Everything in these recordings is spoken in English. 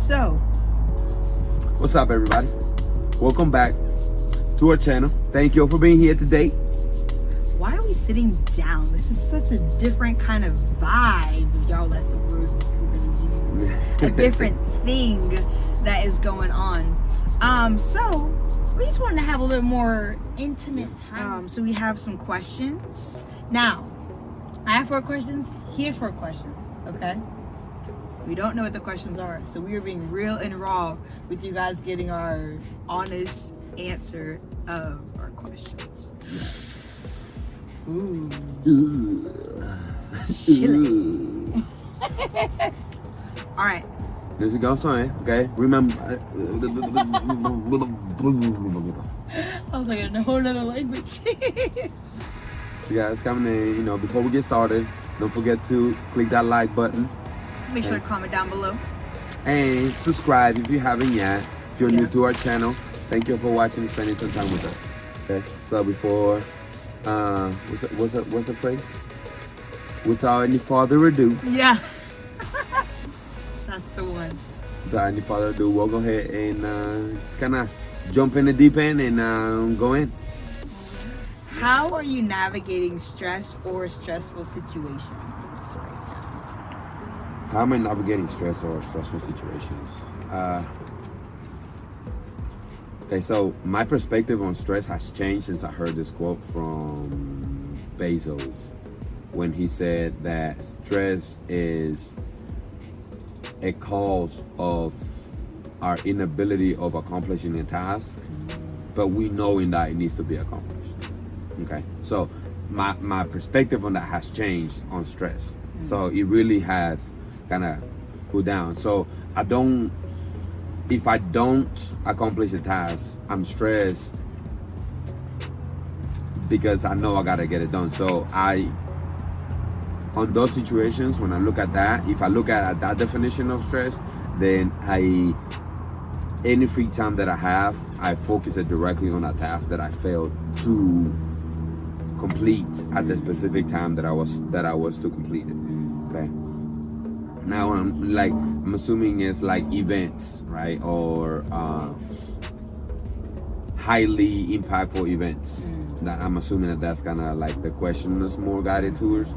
So, what's up, everybody? Welcome back to our channel. Thank you all for being here today. why are we sitting down? This is such a different kind of vibe. Y'all, that's the word we're gonna use. A different thing that is going on. So we just wanted to have a little bit more intimate time. So we have some questions. Now, I have 4 questions. He has 4 questions. Okay. We don't know what the questions are, so we are being real and raw with you guys getting our honest answer of our questions. Ooh. Chilly. All right. There you go, son. Okay, remember. I was like in a whole other language. You guys coming in, before we get started, don't forget to click that like button. Make sure to comment down below. And subscribe if you haven't yet. If you're new to our channel, thank you for watching and spending some time with us. Okay, so before, what's the phrase? Without any further ado. Yeah. That's the one. Without any further ado, we'll go ahead and just kind of jump in the deep end and go in. How are you navigating stress or stressful situations right now? How am I navigating stress or stressful situations? Okay, so my perspective on stress has changed since I heard this quote from Bezos when he said that stress is a cause of our inability of accomplishing a task, but we know in that it needs to be accomplished. Okay, so my perspective on that has changed on stress. So it really has kind of cooled down. So if I don't accomplish a task, I'm stressed because I know I gotta get it done. So on those situations, when I look at that, if I look at that definition of stress, then any free time that I have, I focus it directly on a task that I failed to complete at the specific time that I was to complete it. Okay. Now I'm assuming it's like events, right? Or highly impactful events. That I'm assuming that's kind of like the question is more guided towards.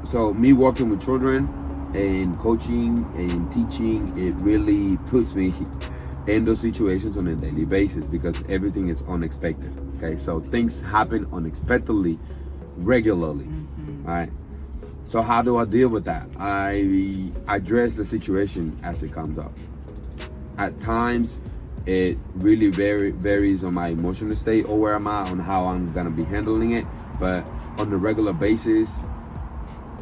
So me working with children and coaching and teaching, it really puts me in those situations on a daily basis because everything is unexpected. Okay, so things happen unexpectedly, regularly. All right. So how do I deal with that? I address the situation as it comes up. At times, it really varies on my emotional state or where I'm at on how I'm gonna be handling it. But on a regular basis,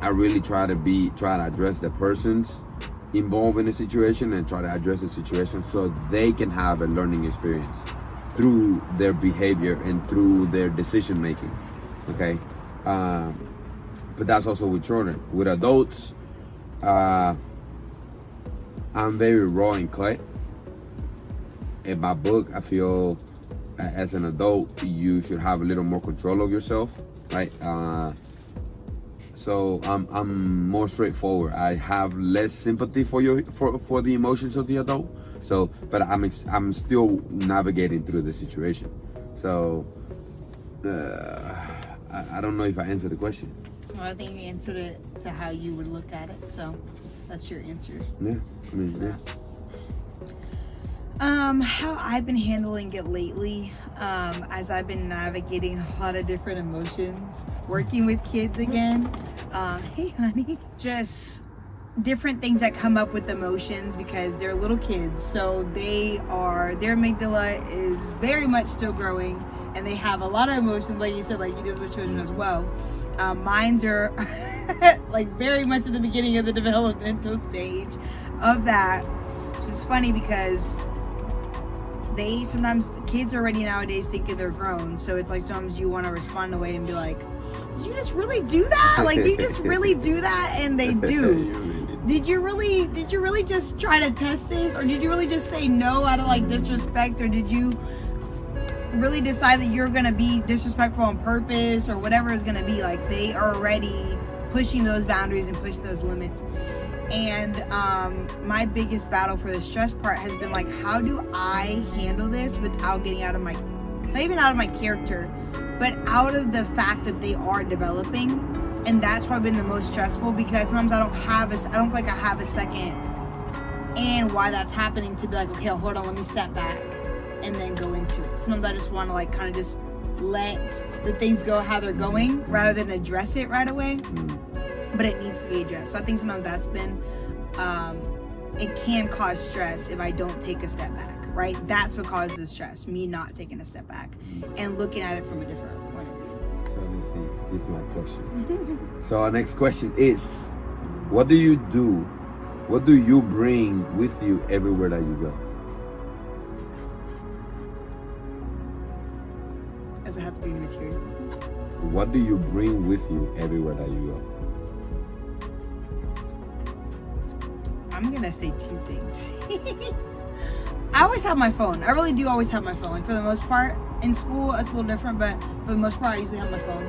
I really try to address the persons involved in the situation and try to address the situation so they can have a learning experience through their behavior and through their decision making. Okay. But that's also with children. With adults, I'm very raw and cut. In my book, I feel as an adult, you should have a little more control of yourself, right? So I'm more straightforward. I have less sympathy for the emotions of the adult. So, but I'm still navigating through the situation. So, I don't know if I answered the question. Well, I think you answered it to how you would look at it, so that's your answer. Yeah, I mean, yeah. How I've been handling it lately, as I've been navigating a lot of different emotions, working with kids again. Hey, honey. Just different things that come up with emotions because they're little kids, so their amygdala is very much still growing, and they have a lot of emotions, like you said, like you do with children as well. Mines are like very much at the beginning of the developmental stage of that, which is funny because sometimes the kids already nowadays thinking they're grown, so it's like sometimes you want to respond in a way and be like, did you just really do that? Like, did you just really do that? And they do. Did you really just try to test this, or did you really just say no out of like disrespect, or did you really decide that you're gonna be disrespectful on purpose, or whatever it's gonna be? Like, they are already pushing those boundaries and pushing those limits. And my biggest battle for the stress part has been like, how do I handle this without getting out of my, not even out of my character, but out of the fact that they are developing. And that's probably been the most stressful, because sometimes I don't feel like I have a second and why that's happening to be like, okay, hold on, let me step back and then go into it. Sometimes I just want to like kind of just let the things go how they're going rather than address it right away. But it needs to be addressed. So I think sometimes that's been, it can cause stress if I don't take a step back, right? That's what causes the stress, me not taking a step back and looking at it from a different point of view. So let's see, this is my question. So our next question is, what do you bring with you everywhere that you go? Does it have to be material? What do you bring with you everywhere that you go? I'm gonna say two things. I always have my phone. I really do always have my phone. Like for the most part, in school it's a little different, but for the most part, I usually have my phone.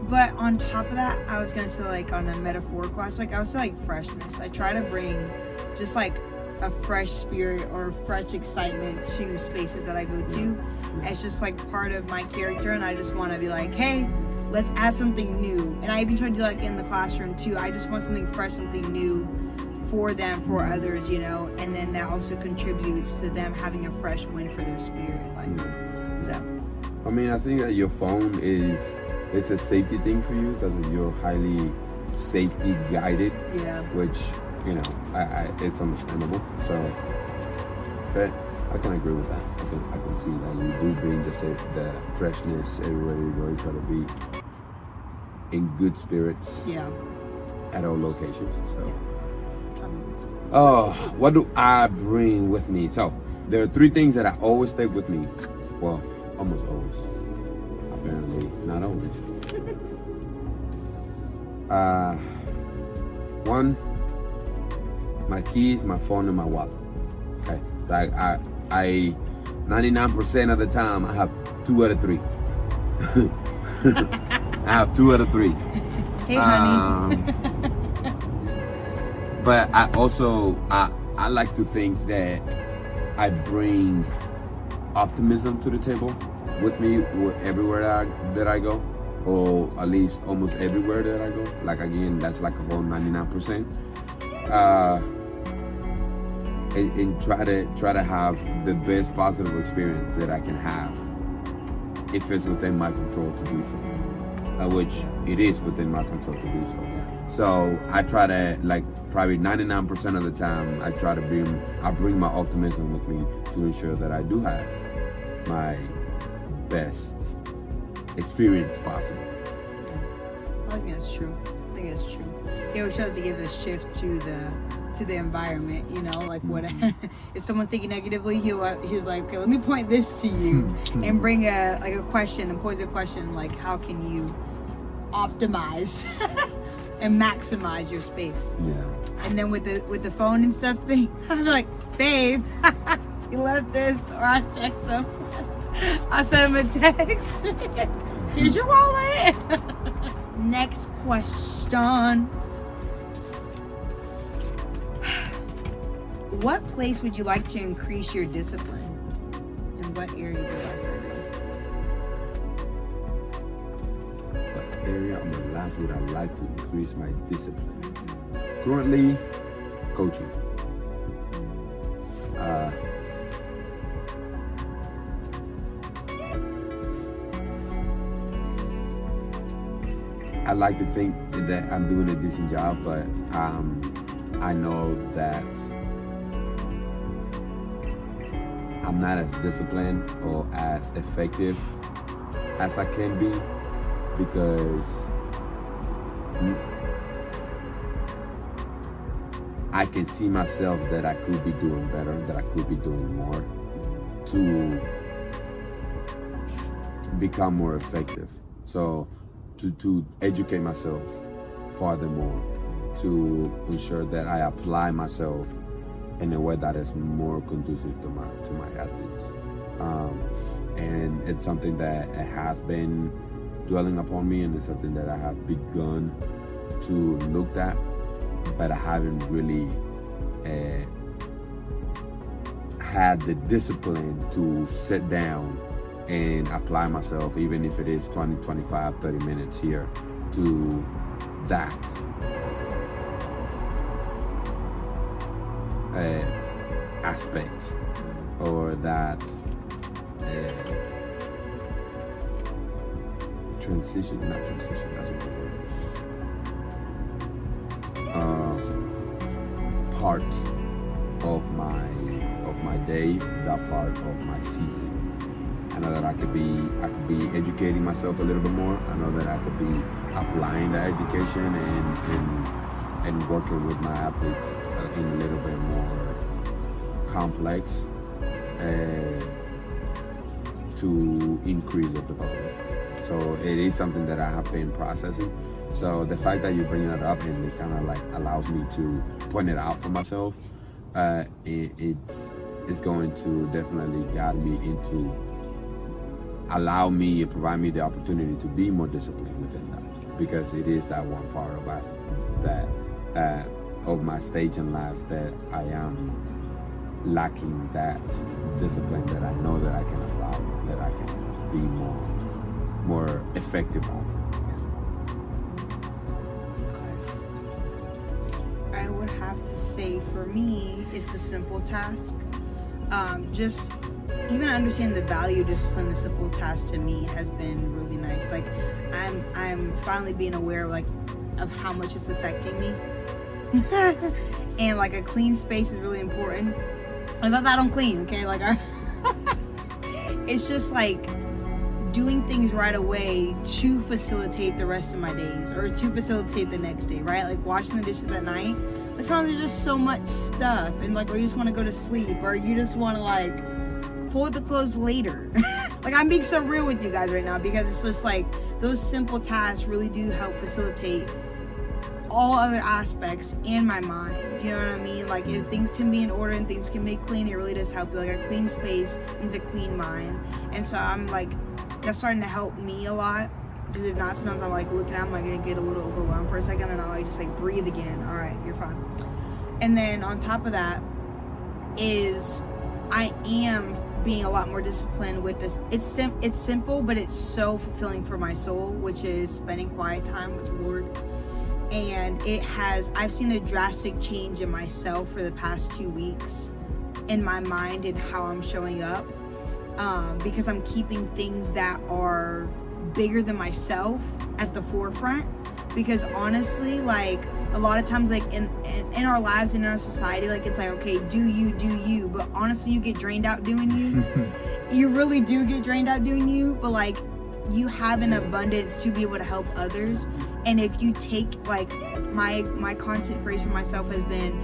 But on top of that, I was gonna say like on a metaphorical aspect, I would say like freshness. I try to bring just like a fresh spirit or fresh excitement to spaces that I go to. It's just like part of my character, and I just want to be like, hey, let's add something new. And I even try to do like in the classroom too. I just want something fresh, something new for them, for others, you know, and then that also contributes to them having a fresh wind for their spirit. Like, so. I mean, I think that your phone it's a safety thing for you because you're highly safety guided. Yeah. Which, you know, I it's understandable. So, but I can agree with that. I can see that you do bring the freshness everywhere you go. You try to be in good spirits. Yeah. At all locations. So. Yeah. Oh, what do I bring with me? So there are three things that I always take with me. Well, almost always. Apparently, not always. One, my keys, my phone, and my wallet. Okay, so I 99% of the time I have 2 out of 3. I have 2 out of 3. Hey, honey. But I also I like to think that I bring optimism to the table with me everywhere that I go, or at least almost everywhere that I go. Like again, that's like a whole 99%. And try to have the best possible experience that I can have if it's within my control to do so, which it is within my control to do so. So I try to, like, probably 99% of the time, I bring my optimism with me to ensure that I do have my best experience possible. I think that's true. He always tries to give a shift to the environment, you know, like what if someone's thinking negatively, he'll be like, okay, let me point this to you and bring a question and pose a question like, how can you optimize and maximize your space? Yeah. And then with the phone and stuff thing, I'm like, babe, he left this, or I text him. I send him a text. Here's your wallet. Next question. What place would you like to increase your discipline? In what area of your life right now? What area of my life would I like to increase my discipline? Currently, coaching. I like to think that I'm doing a decent job, but I know that I'm not as disciplined or as effective as I can be, because I can see myself that I could be doing better, that I could be doing more to become more effective. So to educate myself furthermore, to ensure that I apply myself in a way that is more conducive to my athletes. And it's something that has been dwelling upon me, and it's something that I have begun to look at, but I haven't really had the discipline to sit down and apply myself, even if it is 20, 25, 30 minutes here, to that aspect, or that transition, not transition, that's a good word. Part of my day, that part of my season. I know that I could be educating myself a little bit more. I know that I could be applying the education and working with my athletes in a little bit more complex to increase the development. So it is something that I have been processing. So the fact that you're bringing it up and it kind of like allows me to point it out for myself, it's going to definitely guide me into provide me the opportunity to be more disciplined within that, because it is that one part of us that of my stage in life that I am lacking that discipline that I know that I can apply, that I can be more effective on. I would have to say for me, it's a simple task. Just even understanding the value of discipline, the simple task to me has been really nice. Like I'm finally being aware of how much it's affecting me. And like a clean space is really important. I thought I don't clean, okay? It's just like doing things right away to facilitate the rest of my days, or to facilitate the next day, right? Like washing the dishes at night. Like sometimes there's just so much stuff, and or you just want to go to sleep, or you just want to fold the clothes later. Like I'm being so real with you guys right now, because it's just like those simple tasks really do help facilitate all other aspects in my mind. You know what I mean? Like if things can be in order and things can be clean, it really does help you. Like a clean space means a clean mind. And so I'm that's starting to help me a lot, because if not, sometimes I'm looking at it, I'm gonna get a little overwhelmed for a second, and then I'll just breathe again. All right, you're fine. And then on top of that is I am being a lot more disciplined with this. It's simple, but it's so fulfilling for my soul, which is spending quiet time with the Lord. And I've seen a drastic change in myself for the past 2 weeks in my mind and how I'm showing up, because I'm keeping things that are bigger than myself at the forefront. Because honestly, a lot of times in our lives and in our society, it's okay, do you, but honestly you get drained out doing you. You really do get drained out doing you, but you have an abundance to be able to help others. And if you take my constant phrase for myself has been,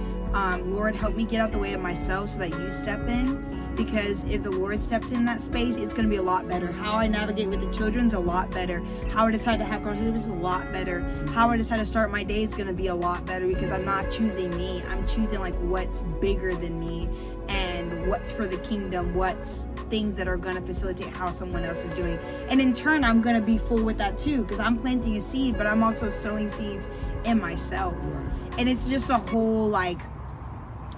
Lord, help me get out the way of myself so that you step in. Because if the Lord steps in that space, it's going to be a lot better. How I navigate with the children's a lot better. How I decide to have conversations is a lot better. How I decide to start my day is going to be a lot better, because I'm not choosing me. I'm choosing what's bigger than me, and what's for the kingdom, what's things that are going to facilitate how someone else is doing. And in turn, I'm going to be full with that too, because I'm planting a seed, but I'm also sowing seeds in myself. And it's just a whole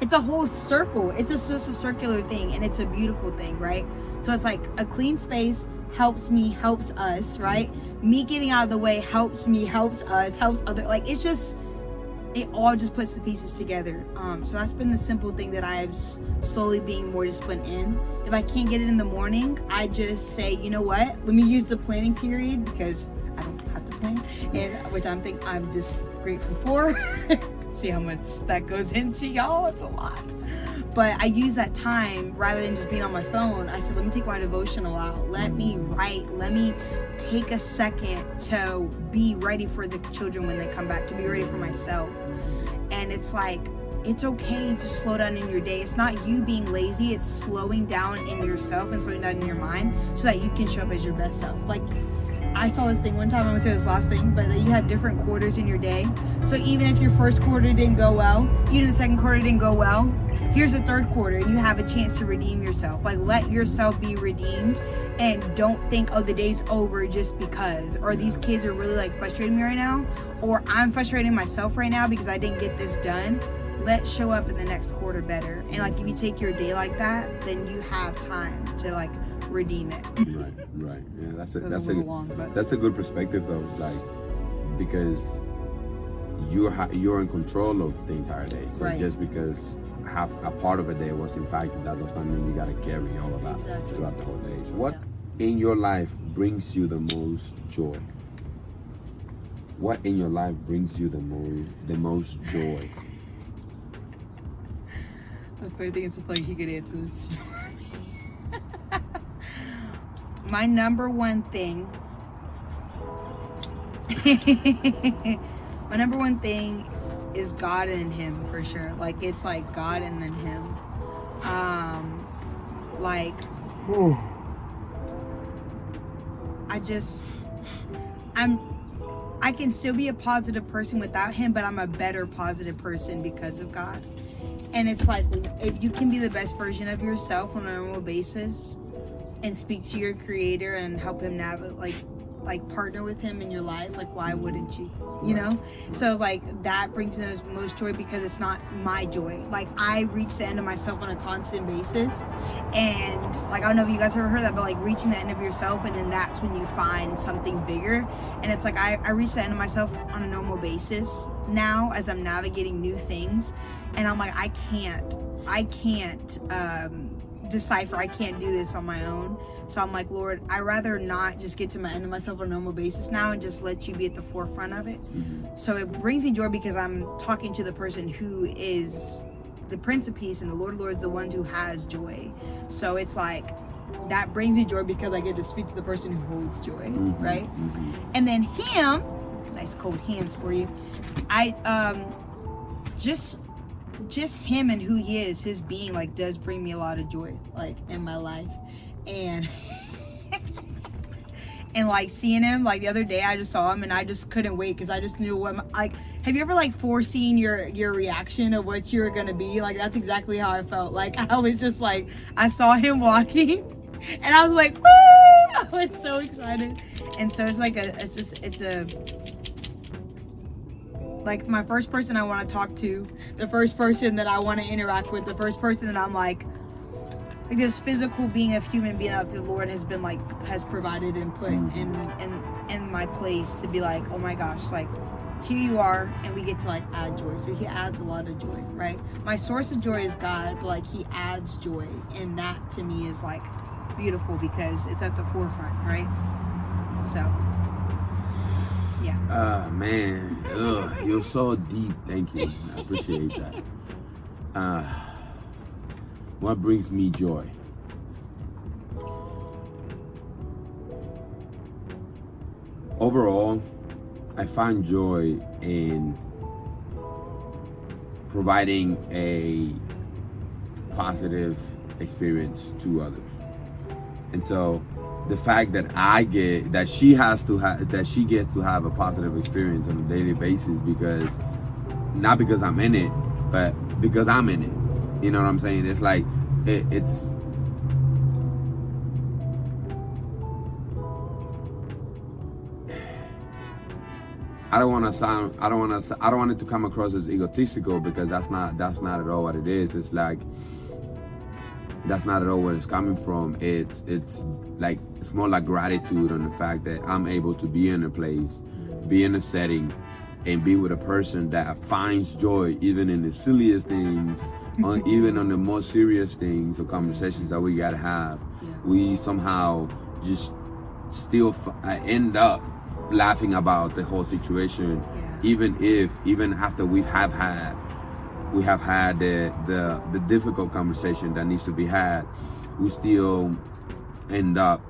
it's a whole circle. It's just a circular thing, and it's a beautiful thing, right? So it's a clean space helps me, helps us, right? Me getting out of the way helps me, helps us, helps other. It all just puts the pieces together. So that's been the simple thing that I've slowly being more disciplined in. If I can't get it in the morning, I just say, you know what? Let me use the planning period, because I don't have to plan, and which I'm just grateful for. See how much that goes into, y'all. It's a lot. But I use that time rather than just being on my phone. I said, let me take my devotional out. Let me write. Let me take a second to be ready for the children when they come back, to be ready for myself. And it's it's okay to slow down in your day. It's not you being lazy. It's slowing down in yourself and slowing down in your mind so that you can show up as your best self. I saw this thing one time, I'm gonna say this last thing, but you have different quarters in your day. So even if your first quarter didn't go well, even the second quarter didn't go well, here's the third quarter and you have a chance to redeem yourself. Like, let yourself be redeemed, and don't think, oh, the day's over just because, or these kids are really like frustrating me right now, or I'm frustrating myself right now because I didn't get this done. Let's show up in the next quarter better. And like, if you take your day like that, then you have time to like redeem it. Right. Yeah, that's a good perspective though, like, because you're in control of the entire day. So just because half a part of a day was impacted, that does not mean you gotta carry all of that throughout the whole day. So what in your life brings you the most joy? What in your life brings you the most joy? The funny thing is, like, he could answer this. My number one thing is God and him, for sure. Like, it's like God and then him. I can still be a positive person without him, but I'm a better positive person because of God. And it's like, if you can be the best version of yourself on a normal basis and speak to your creator and help him navigate, like partner with him in your life, like, why wouldn't you? You know? So like, that brings me the most joy, because it's not my joy. Like, I reach the end of myself on a constant basis, and like, I don't know if you guys ever heard that, but like, reaching the end of yourself, and then that's when you find something bigger. And it's like, I reach the end of myself on a normal basis now as I'm navigating new things, and I'm like, I can't decipher, I can't do this on my own. So I'm like, Lord, I'd rather not just get to my end of myself on a normal basis now and just let you be at the forefront of it. So it brings me joy because I'm talking to the person who is the Prince of Peace, and the Lord of Lords, the one who has joy. So it's like, that brings me joy because I get to speak to the person who holds joy, right? And then him, nice cold hands for you. Just him and who he is, his being, like, does bring me a lot of joy, like, in my life. And and like, seeing him, like, the other day I just saw him and I just couldn't wait, because I just knew what like, have you ever like foreseen your reaction of what you were gonna be? Like, that's exactly how I felt. Like, I was just like, I saw him walking and I was like, woo! I was so excited. And so it's like like, my first person I want to talk to, the first person that I want to interact with, the first person that I'm like this physical being of human being that the Lord has been like, has provided and put in my place to be like, oh my gosh, like, here you are, and we get to like add joy. So he adds a lot of joy, right? My source of joy is God, but like, he adds joy, and that to me is like beautiful because it's at the forefront, right? So yeah. Man, you're so deep. Thank you. I appreciate that. What brings me joy? Overall, I find joy in providing a positive experience to others. And so the fact that she gets to have a positive experience on a daily basis, because not because I'm in it, but because I'm in it. You know what I'm saying? It's like, it's I don't want it to come across as egotistical, because that's not at all what it is. It's like, that's not at all where it's coming from. It's like, it's more like gratitude on the fact that I'm able to be in a place, be in a setting, and be with a person that finds joy even in the silliest things, even on the most serious things or conversations that we gotta have. We somehow just still end up laughing about the whole situation, even after we have had the difficult conversation that needs to be had. We still end up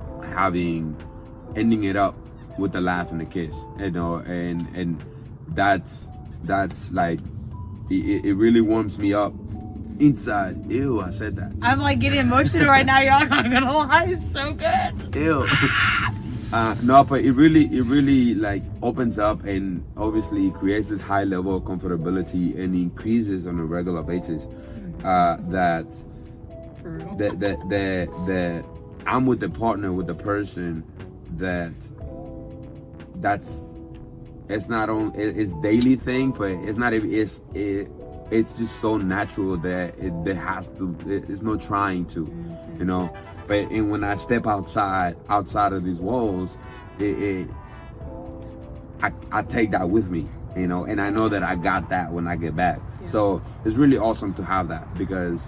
ending it up with a laugh and a kiss, you know, and that's like, it really warms me up inside. Ew, I said that. I'm like getting emotional right now, y'all. I'm not gonna lie, it's so good. Ew. No, but it really like opens up, and obviously creates this high level of comfortability, and increases on a regular basis. that For real. that I'm with the partner, with the person that's it's not on it's daily thing, but it's not it's just so natural that there has to, it's no trying to, you know. But and when I step outside of these walls, I take that with me, you know, and I know that I got that when I get back. Yeah. So it's really awesome to have that, because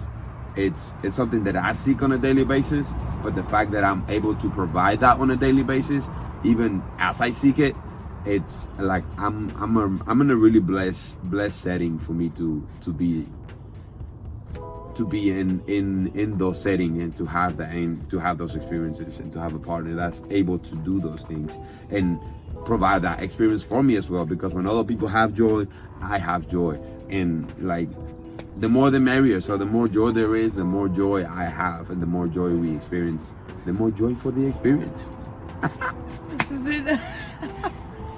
it's something that I seek on a daily basis. But the fact that I'm able to provide that on a daily basis, even as I seek it, it's like I'm in a really blessed setting for me to be in those settings, and to have that, and to have those experiences, and to have a partner that's able to do those things and provide that experience for me as well. Because when other people have joy, I have joy, and like the more the merrier. So the more joy there is, the more joy I have, and the more joy we experience, the more joy for the experience. This has been.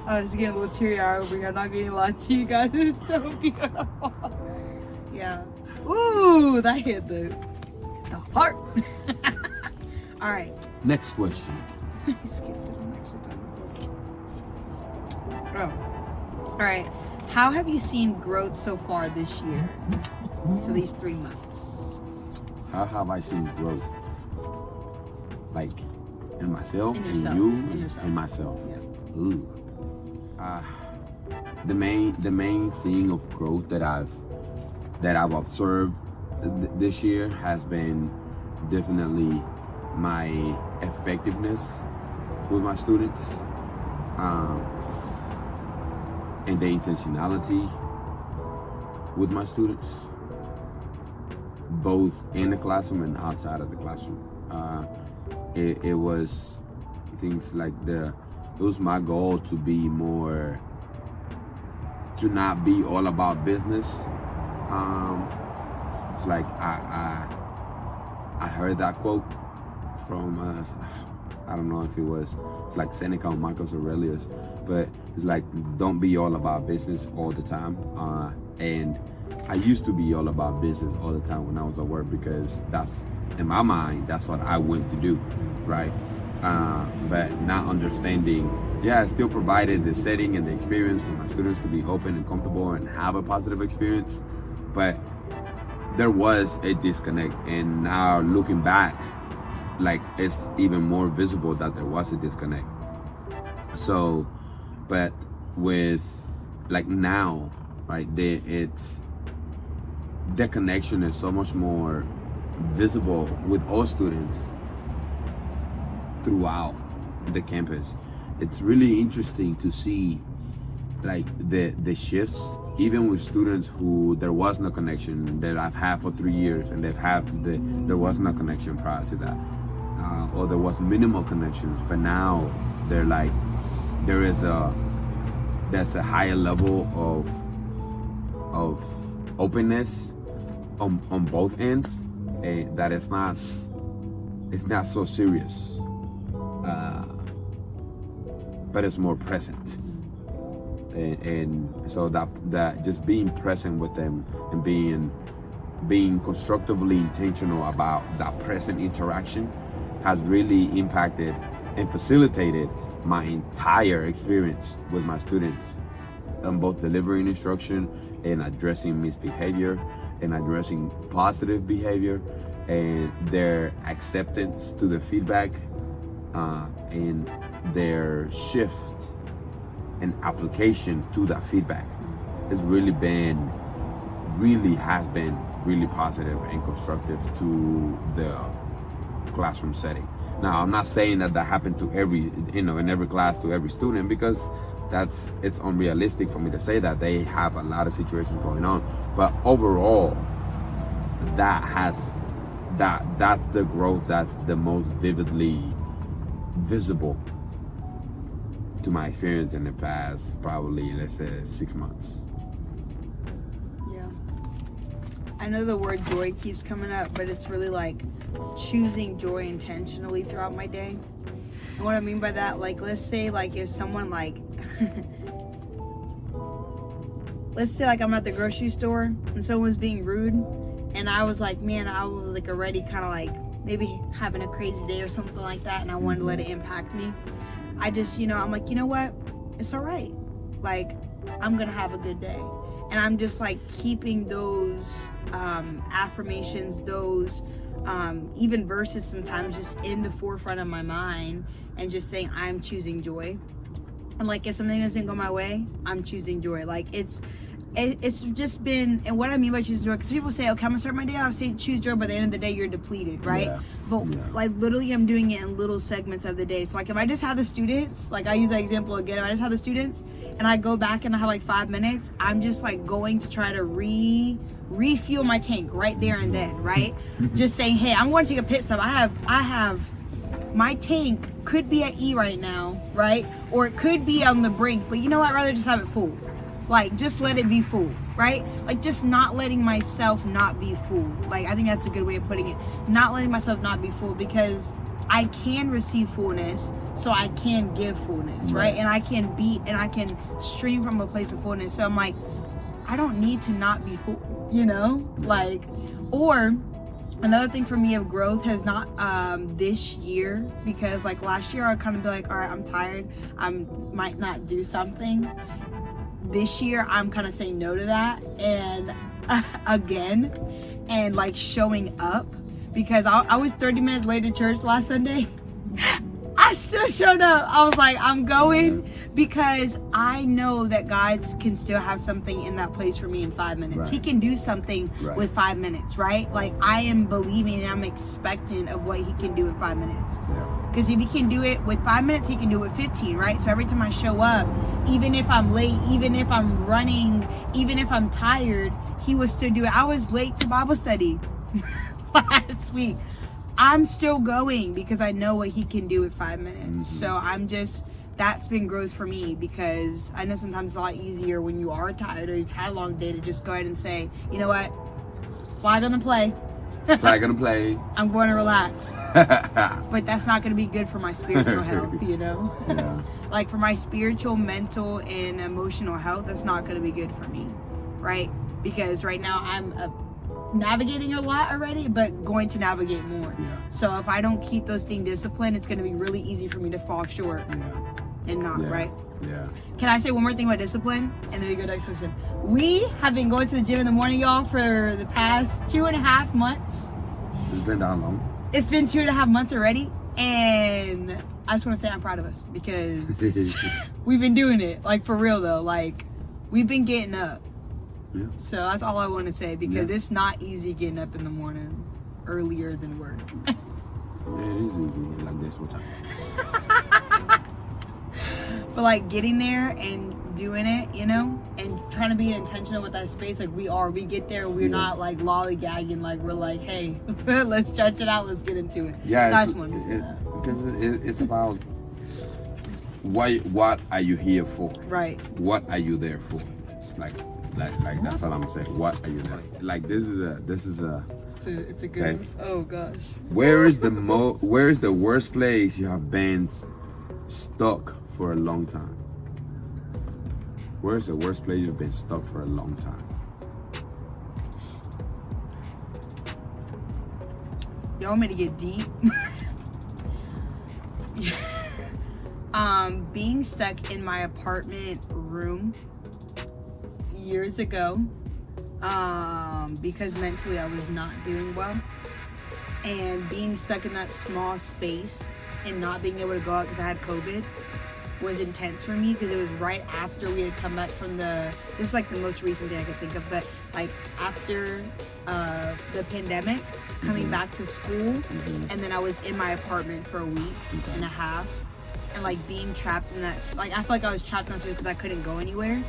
I was getting a little teary-eyed over here. I'm not getting a lot to you guys. It's so beautiful. Yeah. Ooh, that hit the heart. All right. Next question. I skipped it on accident. Oh. All right. How have you seen growth so far this year? So these 3 months. How have I seen growth? Like in myself, In yourself. in you, In yourself. in myself. Yeah. Ooh. The main thing of growth that I've observed this year has been definitely my effectiveness with my students, and the intentionality with my students, both in the classroom and outside of the classroom. It was things like it was my goal to be more, to not be all about business. It's like I heard that quote from I don't know if it was like Seneca or Marcus Aurelius, but it's like, don't be all about business all the time. And I used to be all about business all the time when I was at work, because that's, in my mind, that's what I went to do, right? But not understanding, I still provided the setting and the experience for my students to be open and comfortable and have a positive experience, but there was a disconnect. And now looking back, like, it's even more visible that there was a disconnect. So, but with like now, right, the connection is so much more visible with all students throughout the campus. It's really interesting to see like the shifts, even with students who there was no connection, that I've had for 3 years, and there was no connection prior to that, or there was minimal connections, but now they're like, there's a higher level of openness on both ends, that it's not so serious, but it's more present. And so that just being present with them, and being constructively intentional about that present interaction has really impacted and facilitated my entire experience with my students, on both delivering instruction and addressing misbehavior and addressing positive behavior, and their acceptance to the feedback, and their shift and application to that feedback has really positive and constructive to the classroom setting. Now, I'm not saying that happened to in every class to every student, because it's unrealistic for me to say that. They have a lot of situations going on, but overall, that's the growth that's the most vividly visible to my experience in the past, probably, let's say, 6 months. Yeah. I know the word joy keeps coming up, but it's really like choosing joy intentionally throughout my day. And what I mean by that, like, let's say, like, if someone, like, let's say, like, I'm at the grocery store and someone's being rude, and I was like, man, I was like already kind of like maybe having a crazy day or something like that, and I wanted to let it impact me. I just, I'm like, you know what? It's all right. Like, I'm gonna have a good day. And I'm just like keeping those affirmations, those even verses sometimes just in the forefront of my mind, and just saying I'm choosing joy. And like if something doesn't go my way, I'm choosing joy. Like it's just been, and what I mean by choosing joy, because people say, okay, I'm gonna start my day, I'll say choose joy, by the end of the day you're depleted, right? Yeah. But like literally I'm doing it in little segments of the day. So like if I just have the students, like I use that example again, if I just have the students and I go back and I have like 5 minutes, I'm just like going to try to refuel my tank right there and then, right? Just saying, hey, I'm going to take a pit stop. I have my tank could be at E right now, right? Or it could be on the brink, but you know what? I'd rather just have it full. Like, just let it be full, right? Like, just not letting myself not be full. Like, I think that's a good way of putting it. Not letting myself not be full, because I can receive fullness, so I can give fullness, right? And I can stream from a place of fullness. So I'm like, I don't need to not be full, Like, or another thing for me of growth has not this year, because like last year I kind of be like, all right, I'm tired, I might not do something. This year I'm kind of saying no to that, and again, and like showing up, because I was 30 minutes late to church last Sunday. I still showed up. I was like, I'm going, because I know that God can still have something in that place for me in 5 minutes. Right. He can do something with 5 minutes, right? Like, I am believing and I'm expectant of what he can do in 5 minutes. Because if he can do it with 5 minutes, he can do it with 15, right? So every time I show up, even if I'm late, even if I'm running, even if I'm tired, he will still do it. I was late to Bible study last week. I'm still going because I know what he can do in 5 minutes. So that's been growth for me, because I know sometimes it's a lot easier when you are tired or you've had a long day to just go ahead and say, you know what, flag on the play. Flag on the play. I'm going to relax. But that's not going to be good for my spiritual health, Yeah. Like for my spiritual, mental, and emotional health, that's not going to be good for me, right? Because right now I'm navigating a lot already, but going to navigate more. So if I don't keep those things disciplined, it's going to be really easy for me to fall short and not, right? Can I say one more thing about discipline, and then we go to the next question? We have been going to the gym in the morning, y'all, for the past 2.5 months. It's been that long. It's been 2.5 months already, and I just want to say I'm proud of us, because we've been doing it, like for real though, like we've been getting up. So that's all I want to say, because it's not easy getting up in the morning earlier than work. It is easy like this one time. But like getting there and doing it, and trying to be intentional with that space, like we get there, we're not like lollygagging, like we're like, hey, let's stretch it out, let's get into it. Yeah, so I just wanted to say that. Because it's about what are you here for? Right. What are you there for? Like that's what I'm saying. What are you there for? Like this is a It's a good one. Oh gosh. Where is the worst place you have been stuck for a long time? Where is the worst place you've been stuck for a long time? Y'all want me to get deep? Being stuck in my apartment room years ago, because mentally I was not doing well, and being stuck in that small space and not being able to go out because I had COVID was intense for me, because it was right after we had come back from it was like the most recent thing I could think of, but like after the pandemic, coming back to school, and then I was in my apartment for a week and a half, and like being trapped in that, like I felt like I was trapped in that space because I couldn't go anywhere.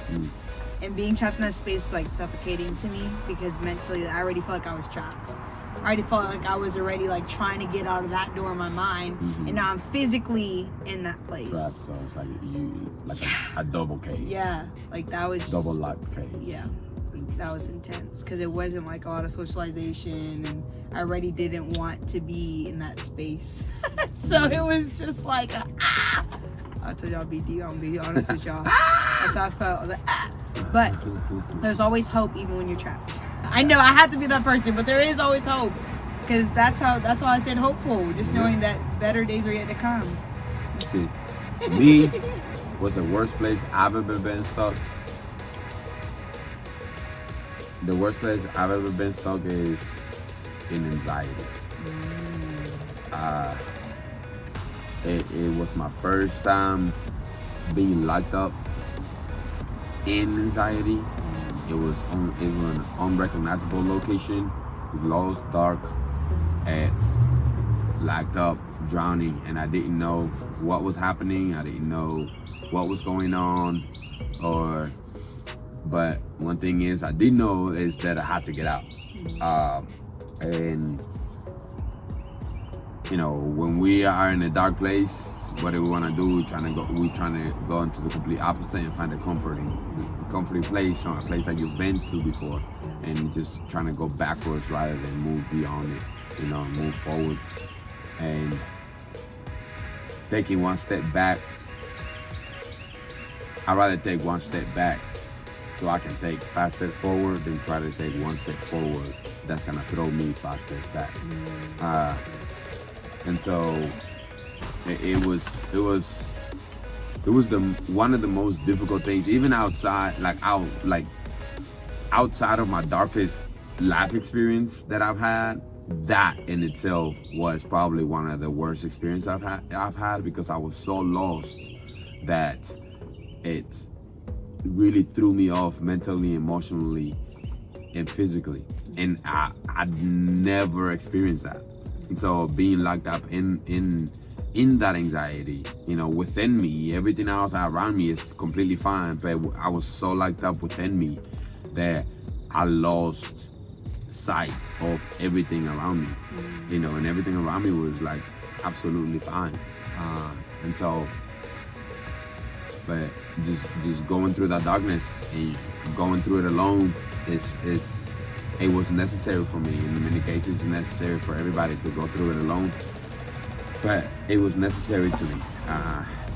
And being trapped in that space was like suffocating to me, because mentally I already felt like I was trapped. I already felt like I was already like trying to get out of that door in my mind, and now I'm physically in that place. Trapped, so it's like a double cage. Yeah, like that was double lock cage. Yeah, that was intense, because it wasn't like a lot of socialization, and I already didn't want to be in that space. So it was just like I told y'all, I'm gonna be honest with y'all. That's how I felt. But But there's always hope even when you're trapped. I know I have to be that person, but there is always hope. Because that's how I said hopeful. Just knowing that better days are yet to come. See, for me, what's the worst place I've ever been stuck? The worst place I've ever been stuck is in anxiety. It was my first time being locked up in anxiety. It was an unrecognizable location. It was lost, dark, locked up, drowning, and I didn't know what was happening. I didn't know what was going on, but one thing is I did know is that I had to get out. And you know, when we are in a dark place, what do we want to do? We're trying to go into the complete opposite and find a comforting place, or a place that you've been to before, and just trying to go backwards rather than move beyond it, you know, move forward. And taking one step back, I'd rather take one step back so I can take 5 steps forward than try to take 1 step forward. That's gonna throw me 5 steps back. And so it was one of the most difficult things, even outside of my darkest life experience that I've had. That in itself was probably one of the worst experiences I've had because I was so lost that it really threw me off mentally, emotionally, and physically. And I'd never experienced that. And so being locked up in that anxiety, you know, within me, everything else around me is completely fine, but I was so locked up within me that I lost sight of everything around me, you know, and everything around me was like absolutely fine. And so, but just going through that darkness and going through it alone it was necessary for me. In many cases, it's necessary for everybody to go through it alone. But it was necessary to me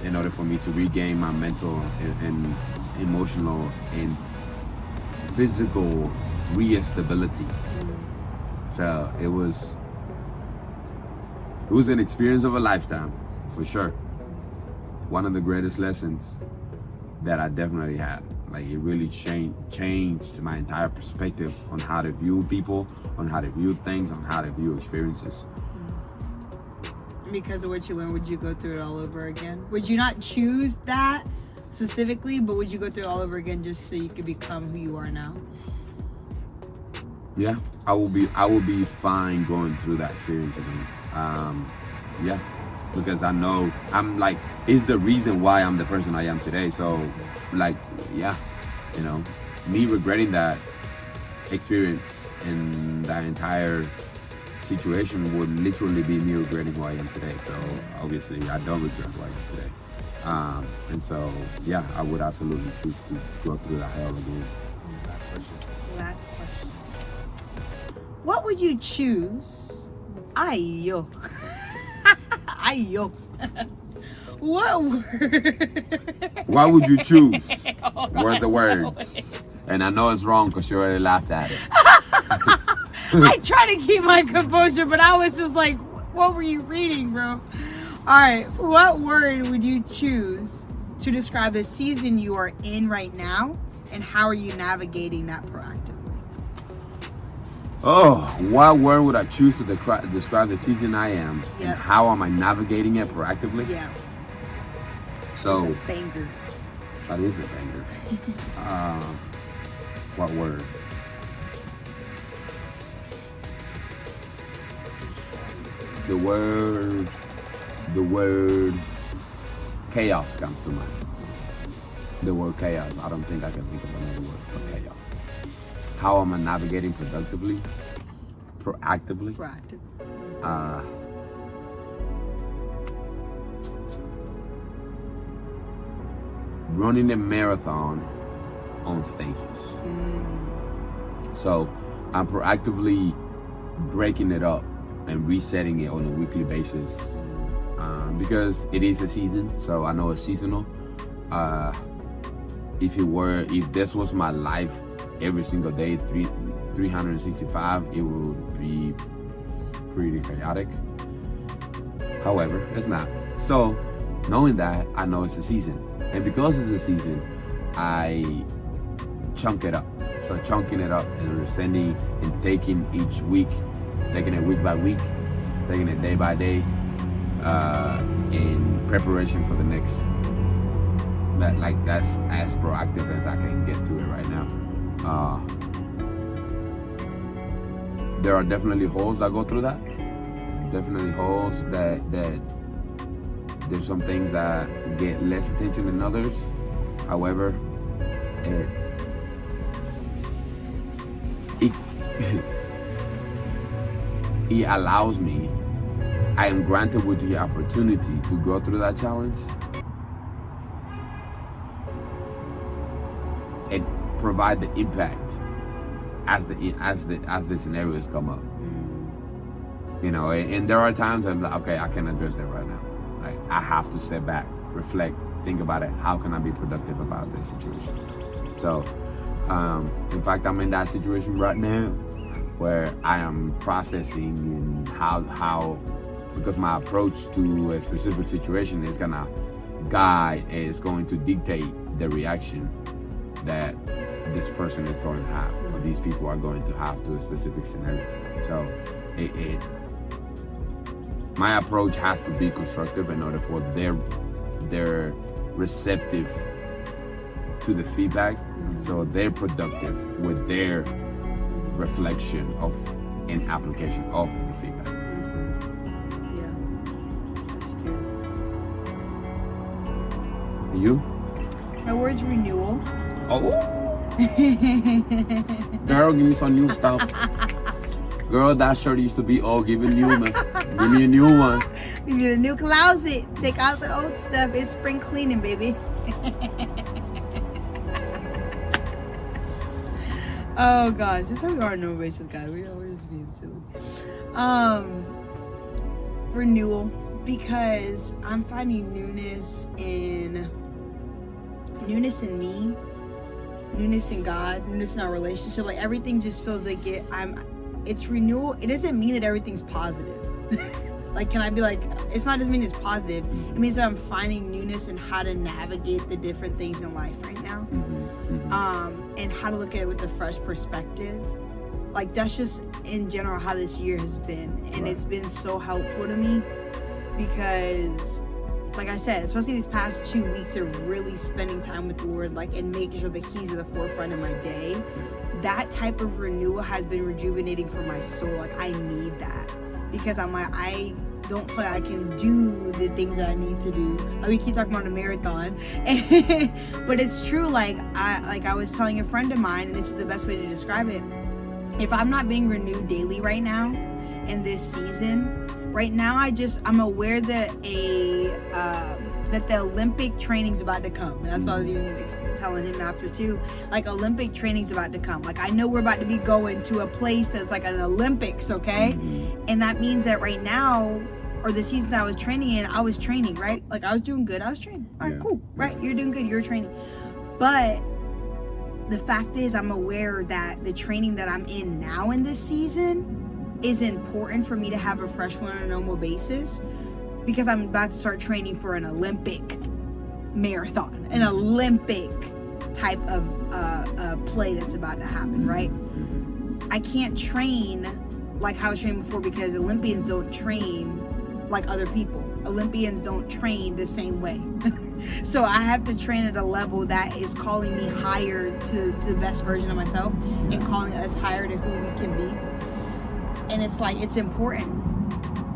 in order for me to regain my mental and emotional and physical stability. So it was an experience of a lifetime, for sure. One of the greatest lessons that I definitely had. Like, it really changed my entire perspective on how to view people, on how to view things, on how to view experiences. Because of what you learned, would you go through it all over again? Would you not choose that specifically, but would you go through it all over again just so you could become who you are now? Yeah, I will be fine going through that experience again. Yeah, because I know it's the reason why I'm the person I am today. So, yeah, you know, me regretting that experience and that entire situation would literally be me regretting who I am today. So obviously I don't regret who I am today. And so, yeah, I would absolutely choose to go through that hell again. Last question. What would you choose? Ayo. Ayo. What word? What would you choose? Were the words. And I know it's wrong because you already laughed at it. I try to keep my composure, but I was just like, what were you reading, bro? All right. What word would you choose to describe the season you are in right now, and how are you navigating that proactively? Oh, what word would I choose to describe the season I am, Yep. and how am I navigating it proactively? Yeah. So, It's a banger. that is a banger. What word? The word chaos comes to mind. The word chaos. I don't think I can think of another word for chaos. How am I navigating productively? Proactively? Proactive. Running a marathon on stages. So I'm proactively breaking it up and resetting it on a weekly basis, because it is a season, so I know it's seasonal. if this was my life every single day, 365, it would be pretty chaotic. However, it's not. So, knowing that, I know it's a season. And because it's a season, I chunk it up. So chunking it up and understanding and taking each week, taking it week by week, taking it day by day, in preparation for the next. That's as proactive as I can get to it right now. There are definitely holes that go through that. Definitely holes that there's some things that get less attention than others. However, it allows me, I am granted with the opportunity to go through that challenge and provide the impact as the scenarios come up. You know, and there are times I'm like, okay, I can't address that right now. Like, I have to sit back, reflect, think about it. How can I be productive about this situation? So, in fact, I'm in that situation right now where I am processing and how because my approach to a specific situation is gonna guide, is going to dictate the reaction that this person is going to have, or these people are going to have to a specific scenario. So, my approach has to be constructive in order for they're receptive to the feedback, so they're productive with their reflection of and application of the feedback. Yeah, that's good. And you? My word's renewal. Oh, girl, give me some new stuff. Girl, that shirt used to be old. Give me a new one. Give me a new one. You need a new closet. Take out the old stuff. It's spring cleaning, baby. Oh gosh, this is how we are on no basis, guys. We're just being silly. Renewal, because I'm finding newness in me, newness in God, newness in our relationship. Like, everything just feels like it's renewal. It doesn't mean that everything's positive. Like, can I be like, it's not just mean it's positive. It means that I'm finding newness in how to navigate the different things in life right now. And how to look at it with a fresh perspective. Like, that's just in general how this year has been. And it's been so helpful to me because, like I said, especially these past 2 weeks of really spending time with the Lord, like, and making sure that He's at the forefront of my day. That type of renewal has been rejuvenating for my soul. Like, I need that because I'm like, I don't feel like I can do the things that I need to do. Like, we keep talking about a marathon, but it's true. Like I was telling a friend of mine, and this is the best way to describe it. If I'm not being renewed daily right now in this season, right now I'm aware that that the Olympic training's about to come. And that's what I was even telling him after too. Like, Olympic training's about to come. Like, I know we're about to be going to a place that's like an Olympics, okay? And that means that right now, or the seasons I was training in, I was training, right? Like, I was doing good. I was training. All right, cool. Right, you're doing good. You're training. But the fact is, I'm aware that the training that I'm in now in this season is important for me to have a fresh one on a normal basis, because I'm about to start training for an Olympic marathon, an Olympic type of play that's about to happen, right? I can't train like how I was training before because Olympians don't train like other people. Olympians don't train the same way. So I have to train at a level that is calling me higher to the best version of myself and calling us higher to who we can be. And it's like, it's important.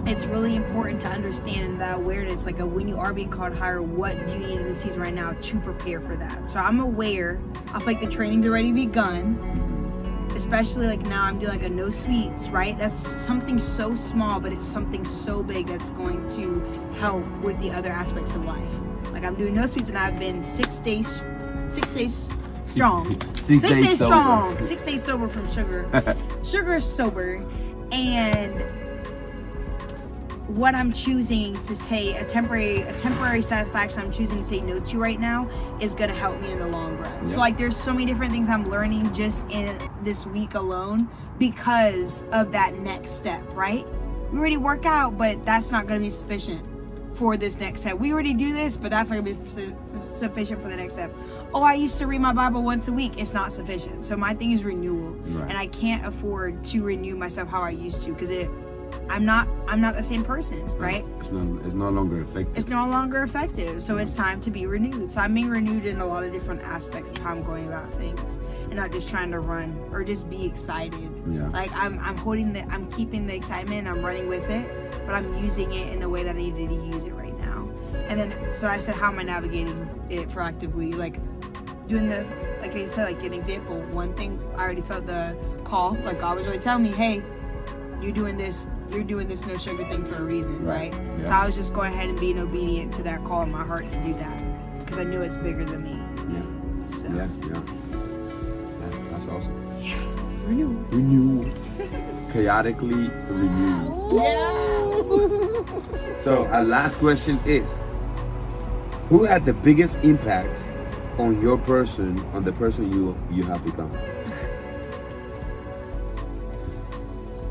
It's really important to understand that awareness, like, when you are being called higher, what do you need in the season right now to prepare for that? So I'm aware. I feel like the training's already begun, especially like now I'm doing like a no sweets, right? That's something so small, but it's something so big that's going to help with the other aspects of life. Like, I'm doing no sweets, and I've been 6 days strong. 6 days strong. 6 days sober from sugar. Sugar sober. And what I'm choosing to say, a temporary satisfaction I'm choosing to say no to right now is going to help me in the long run. Yep. So like there's so many different things I'm learning just in this week alone because of that next step, right? We already work out, but that's not going to be sufficient for this next step. We already do this, but that's not going to be sufficient for the next step. Oh, I used to read my Bible once a week. It's not sufficient. So my thing is renewal. Right. And I can't afford to renew myself how I used to because I'm not the same person, right? It's no longer effective. It's no longer effective. So it's time to be renewed. So I'm being renewed in a lot of different aspects of how I'm going about things and not just trying to run or just be excited. Yeah. Like I'm keeping the excitement, I'm running with it, but I'm using it in the way that I needed to use it right now. And then, so I said, how am I navigating it proactively? Like doing like I said, like an example, one thing I already felt the call, like God was really telling me, hey, you're doing this no sugar thing for a reason, right? Yeah. So I was just going ahead and being obedient to that call in my heart to do that because I knew it's bigger than me. Yeah. So. Yeah. That's awesome. Yeah. Renew. Chaotically renewed. Yeah. So our last question is, who had the biggest impact on the person you have become?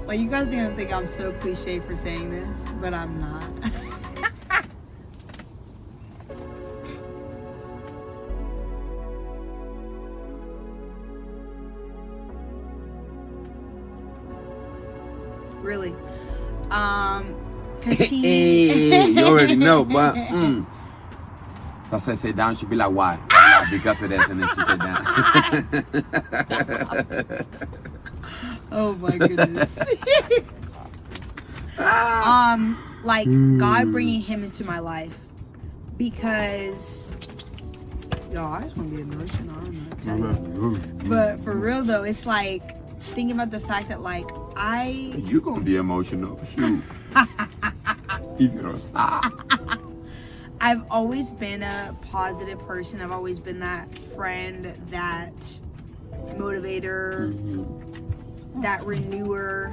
Like, you guys are gonna think I'm so cliche for saying this, but I'm not. Really. Cause he You already know, but if I say sit down, she'd be like, why? Like, because of this, and then she said down. Oh my goodness. Like God bringing him into my life because, yo, I just want to be emotional. I don't know what to tell you. But for real though, it's like thinking about the fact that like you gonna be emotional, shoot. If you don't stop. I've always been a positive person. I've always been that friend, that motivator, that renewer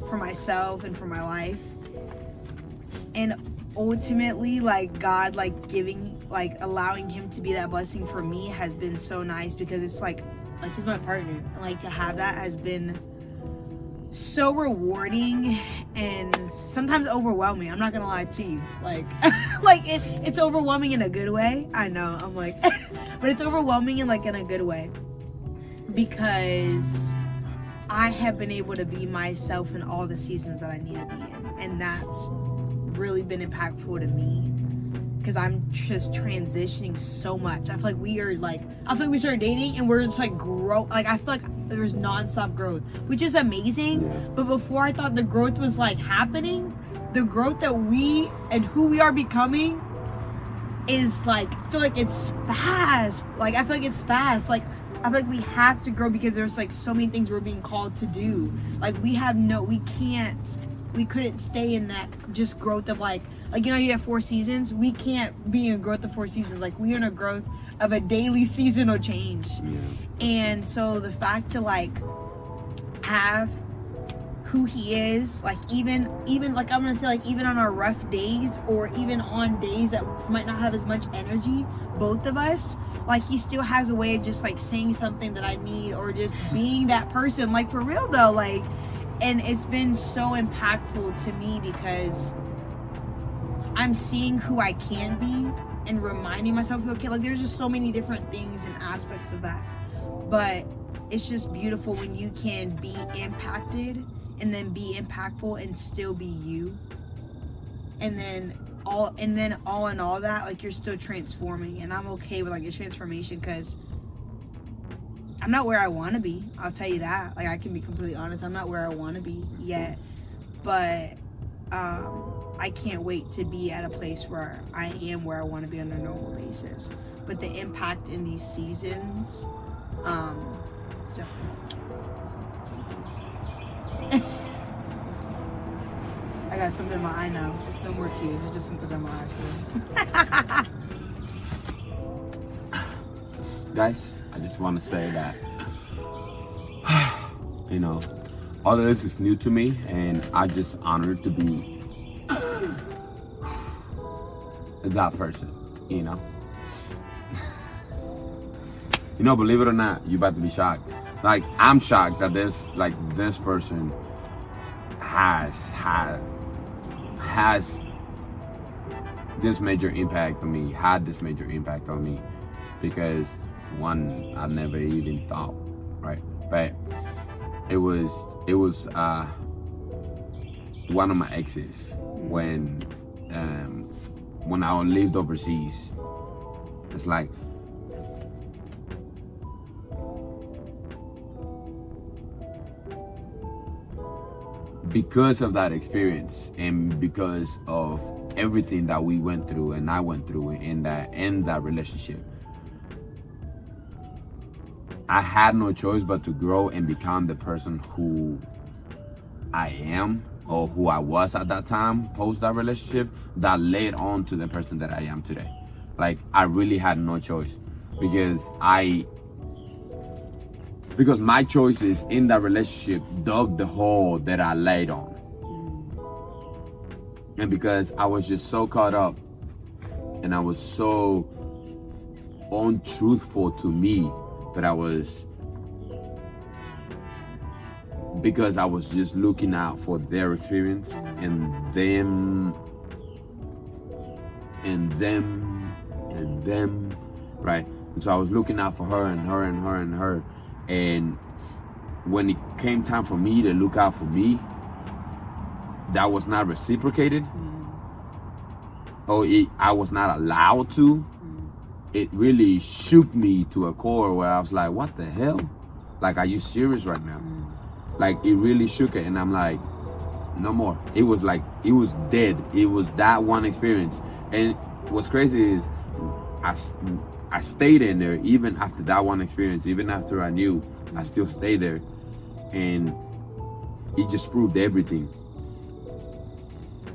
for myself and for my life. And ultimately, like God, like allowing him to be that blessing for me has been so nice because it's like he's my partner. And like to have that has been so rewarding and sometimes overwhelming. I'm not gonna lie to you. Like it's overwhelming in a good way. I know, I'm like but it's overwhelming in a good way. Because I have been able to be myself in all the seasons that I need to be in. And that's really been impactful to me. Because I'm just transitioning so much. I feel like we started dating and we're just grow. Like I feel like there's nonstop growth, which is amazing. Yeah. But before I thought the growth was happening, the growth that we and who we are becoming is I feel like it's fast. I feel like it's fast. I feel like we have to grow because there's so many things we're being called to do. We couldn't stay in that just growth of you have 4 seasons. We can't be in growth of 4 seasons. We're in a growth of a daily seasonal change. Yeah. And so the fact to have who he is, even I'm gonna say even on our rough days or even on days that might not have as much energy, both of us, he still has a way of just saying something that I need or just being that person, for real though, and it's been so impactful to me because I'm seeing who I can be and reminding myself, okay, there's just so many different things and aspects of that, but it's just beautiful when you can be impacted and then be impactful and still be you, and then all in all that you're still transforming. And I'm okay with the transformation because I'm not where I want to be. I'll tell you that. I can be completely honest. I'm not where I want to be yet, but I can't wait to be at a place where I am where I want to be on a normal basis. But the impact in these seasons, so I got something in my eye now. It's no more tears. It's just something in my eye. Guys, I just want to say that, all of this is new to me, and I'm just honored to be that person, you know. You know, believe it or not, you're about to be shocked. Like, I'm shocked that this person has this major impact on me, had this major impact on me, because one, I never even thought, right? But it was one of my exes when I lived overseas. It's like, because of that experience and because of everything that we went through and I went through in that relationship, I had no choice but to grow and become the person who I am, or who I was at that time post that relationship, that led on to the person that I am today. Like, I really had no choice, because my choices in that relationship dug the hole that I laid on. And because I was just so caught up and I was so untruthful to me, that because I was just looking out for their experience and them, right? And so I was looking out for her and her and her and her. And when it came time for me to look out for me, that was not reciprocated, or I was not allowed to. It really shook me to a core where I was like, what the hell? Like, are you serious right now? Like, it really shook it, and I'm like, no more. It was like, it was dead. It was that one experience. And what's crazy is I stayed in there even after that one experience. Even after I knew, I still stayed there. And it just proved everything.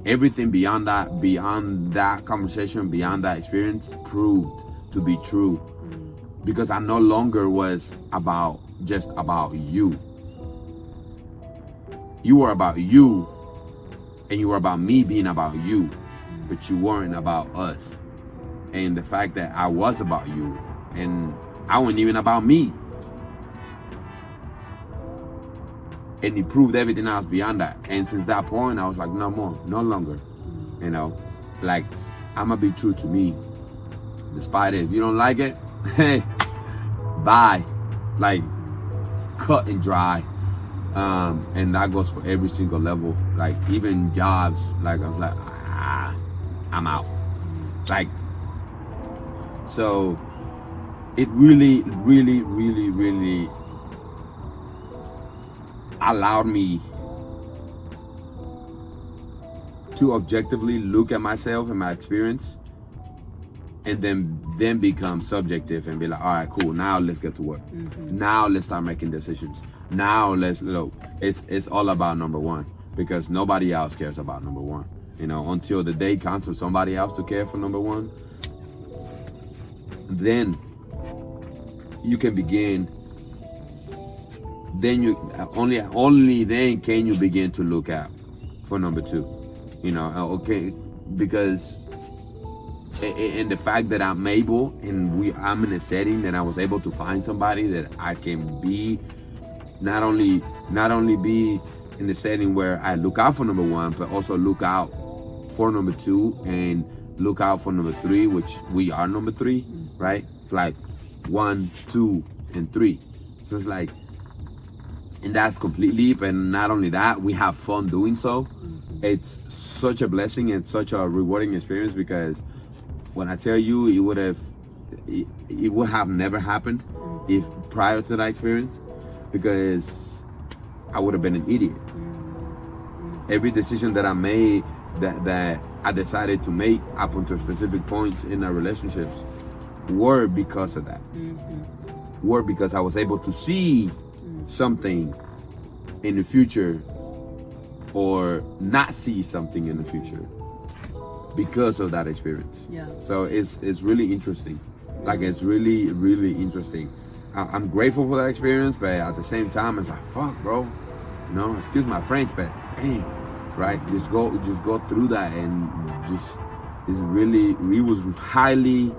Everything beyond that conversation, beyond that experience, proved to be true. Because I no longer was just about you. You were about you, and you were about me being about you, but you weren't about us. And the fact that I was about you, and I wasn't even about me. And it proved everything else beyond that. And since that point, I was like, no more, no longer. You know, like, I'm gonna be true to me. Despite it, if you don't like it, hey, bye. Like, cut and dry. And that goes for every single level. Like, even jobs, like, I was like, I'm out. Like, so it really, really, really, really allowed me to objectively look at myself and my experience, and then become subjective and be like, all right, cool, now let's get to work. Now let's start making decisions. Now it's all about number one, because nobody else cares about number one. You know, until the day comes for somebody else to care for number one, then you can begin. Then you only then can you begin to look out for number two. You know, okay, because and the fact that I'm able, and I'm in a setting that I was able to find somebody that I can be, not only be in the setting where I look out for number one, but also look out for number two and look out for number three, which we are number three, right? It's like 1, 2, and 3. So it's like, and that's completely, and not only that, we have fun doing so. It's such a blessing and such a rewarding experience, because when I tell you, it would have never happened if prior to that experience, because I would have been an idiot. Every decision that I made, that I decided to make up until specific points in our relationships, were because of that. Were because I was able to see something in the future, or not see something in the future, because of that experience. Yeah. So it's really interesting. Like, it's really, really interesting. I'm grateful for that experience, but at the same time, it's like, fuck, bro. You know, excuse my French, but dang, right? Just go through that and just He was highly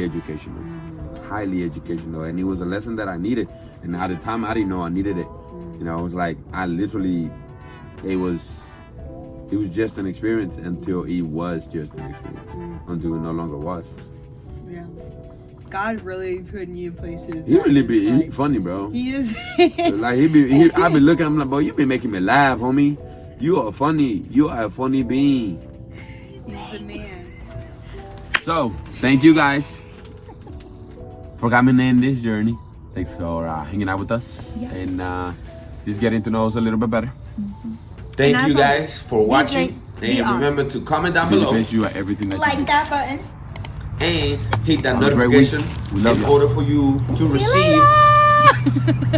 educational. Highly educational, and it was a lesson that I needed. And at the time, I didn't know I needed it. You know, I was like, it was just an experience until it was just an experience, until it no longer was. Yeah. God really putting you in places. He really be funny, bro. He just like I be looking at him like, bro, you be making me laugh, homie. You are funny. You are a funny being. He's the man. So, thank you guys for coming in this journey. Thanks for hanging out with us and just getting to know us a little bit better. Thank you guys for watching. And remember to comment down below. You are everything that Like that button. And hit that notification in order for you to receive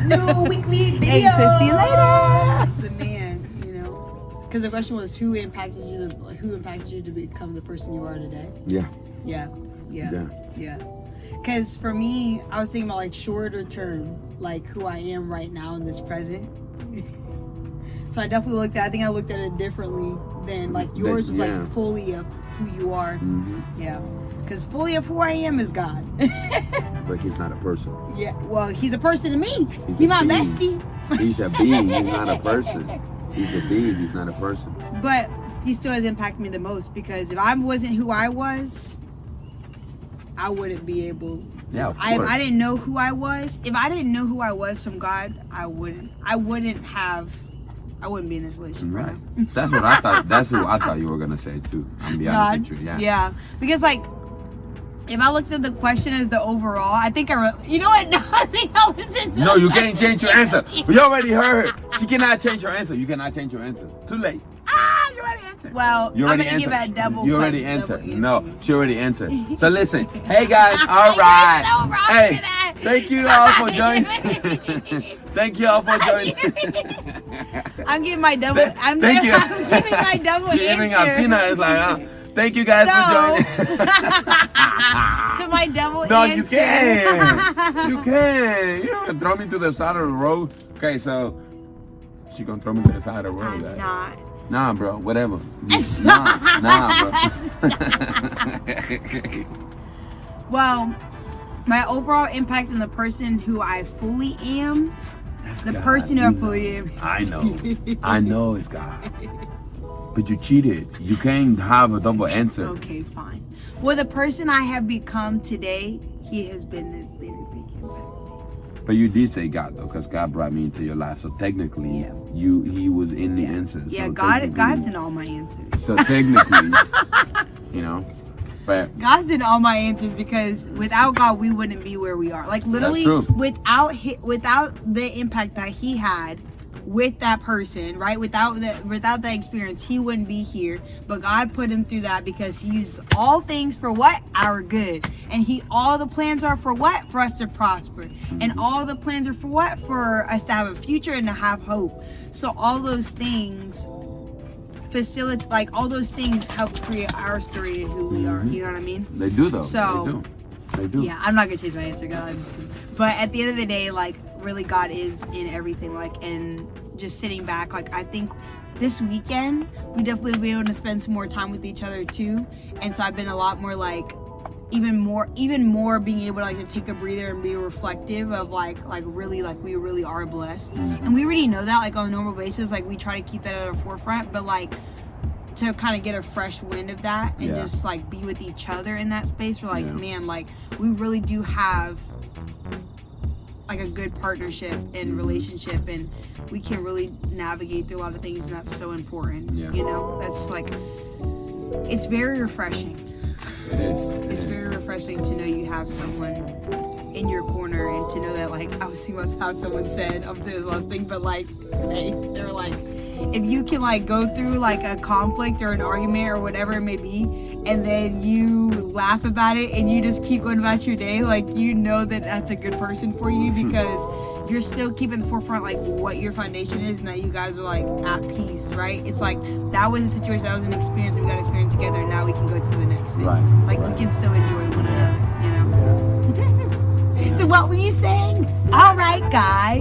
New weekly video. Hey, so see you later. He's the man, you know. Because the question was, who impacted you to become the person you are today? Yeah. Because for me, I was thinking about like shorter term, like who I am right now in this present. So I definitely I think I looked at it differently than like yours was like fully of who you are. Yeah. Because fully of who I am is God. But he's not a person. Yeah. Well, he's a person to me. He's my bestie. He's a being. He's not a person. He's a being. He's not a person. But he still has impacted me the most, because if I wasn't who I was, I wouldn't be able. Yeah, of course. I didn't know who I was. If I didn't know who I was from God, I wouldn't be in this relationship right now. That's what I thought. That's what I thought you were gonna say too. I'm be honest with you. Yeah. Because like, if I looked at the question as the overall, I think you know what? No, you can't change your answer. We already heard. She cannot change her answer. You cannot change your answer. Too late. You already answered. Well, you already I'm gonna give that double. You already answered. No, she already answered. So listen, hey guys, all right. So wrong hey, for that. thank you all for joining. Thank you all for joining. I'm giving my double. I'm giving my double answer. Giving a peanut is like, thank you guys for joining. So my double answer. No, you can. You can. You can throw me to the side of the road. Okay, so she gonna throw me to the side of the road. I'm not. Nah, bro. Whatever. Nah, bro. Well, my overall impact on the person who I fully am, the person who I fully am. I know it's God. But you cheated. You can't have a double answer. Okay, fine. Well, the person I have become today, he has been a very big impact. But you did say God though, because God brought me into your life. So technically, he was in the answers. Yeah, so God's in all my answers. So technically, you know, but God's in all my answers, because without God, we wouldn't be where we are. Like literally, without the impact that he had with that person, right? Without that experience, he wouldn't be here. But God put him through that, because he used all things for what? Our good. And all the plans are for what? For us to prosper. And all the plans are for what? For us to have a future and to have hope. So all those things all those things help create our story and who we are. You know what I mean? They do though. So they do. Yeah, I'm not gonna change my answer, God. But at the end of the day, like, really, God is in everything. Like, and just sitting back, like, I think this weekend we definitely will be able to spend some more time with each other too. And so I've been a lot more like, even more being able to like to take a breather and be reflective of like really, like, we really are blessed. And we already know that, like, on a normal basis. Like, we try to keep that at our forefront, but like, to kind of get a fresh wind of that and just like be with each other in that space, we're like, man, like, we really do have like a good partnership and relationship, and we can really navigate through a lot of things, and that's so important. You know, that's like, it's very refreshing. It is. It's very refreshing to know you have someone in your corner, and to know that, like, I was thinking about how someone said, I'm saying this last thing, but like, hey, they're like, if you can like go through like a conflict or an argument or whatever it may be, and then you laugh about it and you just keep going about your day, like, you know that that's a good person for you, because you're still keeping the forefront like what your foundation is, and that you guys are like at peace, right? It's like, that was a situation, that was an experience that we got to experience together, and now we can go to the next thing. We can still enjoy one another, you know? So what were you saying? All right, guys.